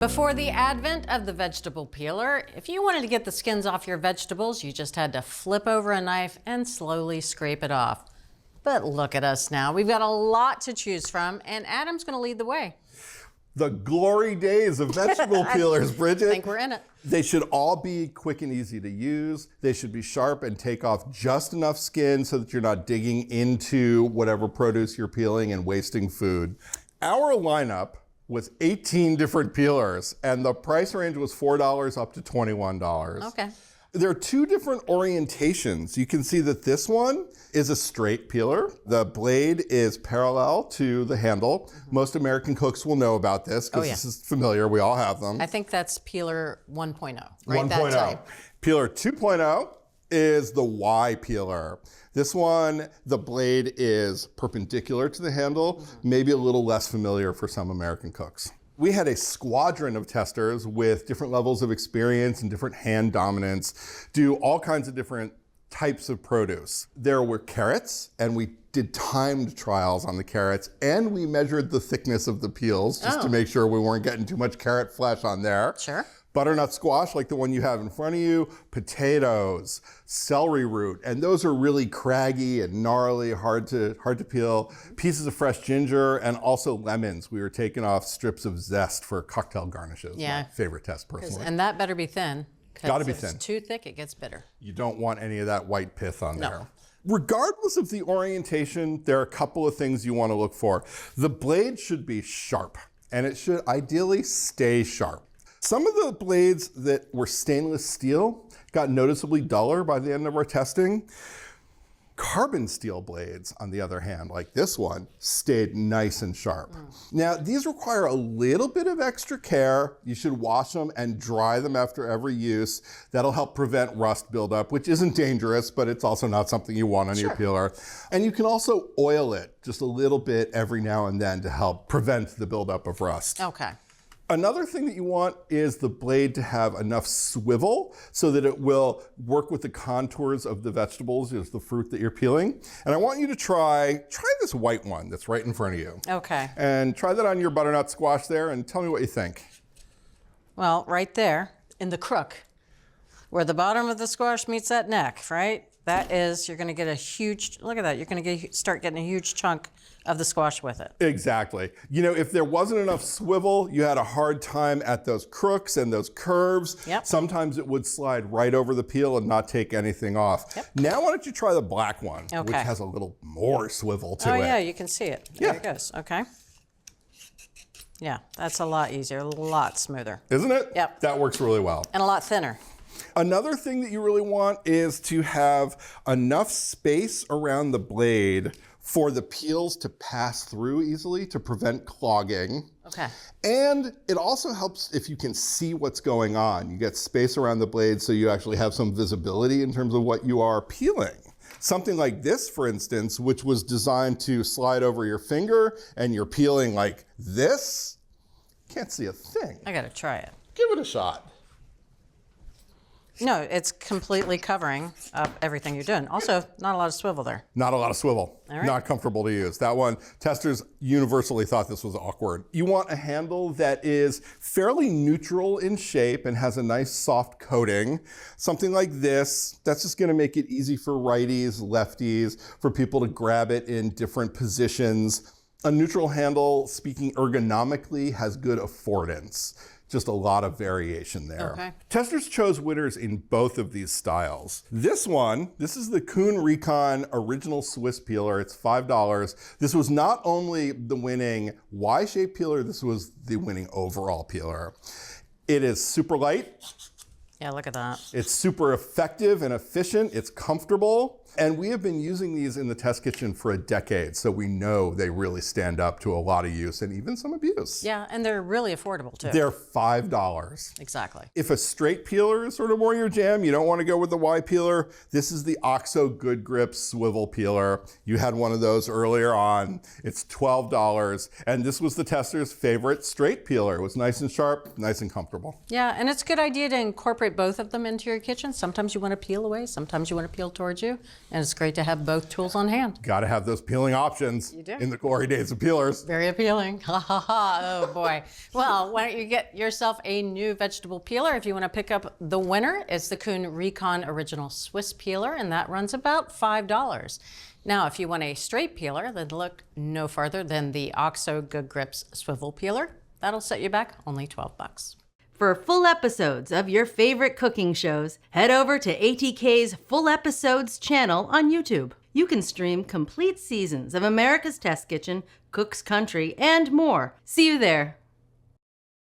Before the advent of the vegetable peeler, if you wanted to get the skins off your vegetables, you just had to flip over a knife and slowly scrape it off. But look at us now. We've got a lot to choose from, and Adam's going to lead the way. The glory days of vegetable peelers, Bridget. I think we're in it. They should all be quick and easy to use. They should be sharp and take off just enough skin so that you're not digging into whatever produce you're peeling and wasting food. Our lineup was 18 different peelers, and the price range was $4 up to $21. Okay. There are two different orientations. You can see that this one is a straight peeler. The blade is parallel to the handle. Most American cooks will know about this because this is familiar. We all have them. I think that's peeler 1.0, right? 1.0. Peeler 2.0 is the Y peeler. This one, the blade is perpendicular to the handle, maybe a little less familiar for some American cooks. We had a squadron of testers with different levels of experience and different hand dominance do all kinds of different types of produce. There were carrots, and we did timed trials on the carrots, and we measured the thickness of the peels just to make sure we weren't getting too much carrot flesh on there. Sure. Butternut squash, like the one you have in front of you, potatoes, celery root, and those are really craggy and gnarly, hard to peel. Pieces of fresh ginger, and also lemons. We were taking off strips of zest for cocktail garnishes. Yeah. My favorite test, personally. And that better be thin. Gotta be if thin. It's too thick, it gets bitter. You don't want any of that white pith on there. Regardless of the orientation, there are a couple of things you want to look for. The blade should be sharp, and it should ideally stay sharp. Some of the blades that were stainless steel got noticeably duller by the end of our testing. Carbon steel blades, on the other hand, like this one, stayed nice and sharp. Now, these require a little bit of extra care. You should wash them and dry them after every use. That'll help prevent rust buildup, which isn't dangerous, but it's also not something you want on your peeler. And you can also oil it just a little bit every now and then to help prevent the buildup of rust. Okay. Another thing that you want is the blade to have enough swivel so that it will work with the contours of the vegetables, the fruit that you're peeling. And I want you to try this white one that's right in front of you. Okay. And try that on your butternut squash there and tell me what you think. Well, right there in the crook, where the bottom of the squash meets that neck, right? That is, you're gonna get a huge, look at that, you're gonna start getting a huge chunk of the squash with it. Exactly. You know, if there wasn't enough swivel, you had a hard time at those crooks and those curves. Yep. Sometimes it would slide right over the peel and not take anything off. Yep. Now why don't you try the black one, which has a little more swivel to it. Oh yeah, you can see it. There it goes, okay. Yeah, that's a lot easier, a lot smoother. Isn't it? Yep. That works really well. And a lot thinner. Another thing that you really want is to have enough space around the blade for the peels to pass through easily to prevent clogging. Okay. And it also helps if you can see what's going on. You get space around the blade so you actually have some visibility in terms of what you are peeling. Something like this, for instance, which was designed to slide over your finger and you're peeling like this, can't see a thing. I gotta try it. Give it a shot. No, it's completely covering up everything you're doing. Also, not a lot of swivel there. Not a lot of swivel. All right. Not comfortable to use. That one, testers universally thought this was awkward. You want a handle that is fairly neutral in shape and has a nice soft coating. Something like this, that's just gonna make it easy for righties, lefties, for people to grab it in different positions. A neutral handle, speaking ergonomically, has good affordance. Just a lot of variation there. Okay. Testers chose winners in both of these styles. This one, this is the Kuhn Recon Original Swiss Peeler. It's $5. This was not only the winning Y-shaped peeler, this was the winning overall peeler. It is super light. Yeah, look at that. It's super effective and efficient. It's comfortable. And we have been using these in the test kitchen for a decade, so we know they really stand up to a lot of use and even some abuse. Yeah, and they're really affordable too. They're $5. Exactly. If a straight peeler is sort of more your jam, you don't want to go with the Y peeler, this is the OXO Good Grip Swivel Peeler. You had one of those earlier on. It's $12, and this was the tester's favorite straight peeler. It was nice and sharp, nice and comfortable. Yeah, and it's a good idea to incorporate both of them into your kitchen. Sometimes you want to peel away, sometimes you want to peel towards you. And it's great to have both tools on hand. Got to have those peeling options You do. in the glory days of peelers. Very appealing. Ha ha ha. Oh boy. Well, why don't you get yourself a new vegetable peeler? If you want to pick up the winner, it's the Kuhn Recon Original Swiss Peeler, and that runs about $5. Now, if you want a straight peeler, then look no farther than the OXO Good Grips Swivel Peeler. That'll set you back only $12. For full episodes of your favorite cooking shows, head over to ATK's Full Episodes channel on YouTube. You can stream complete seasons of America's Test Kitchen, Cook's Country, and more. See you there.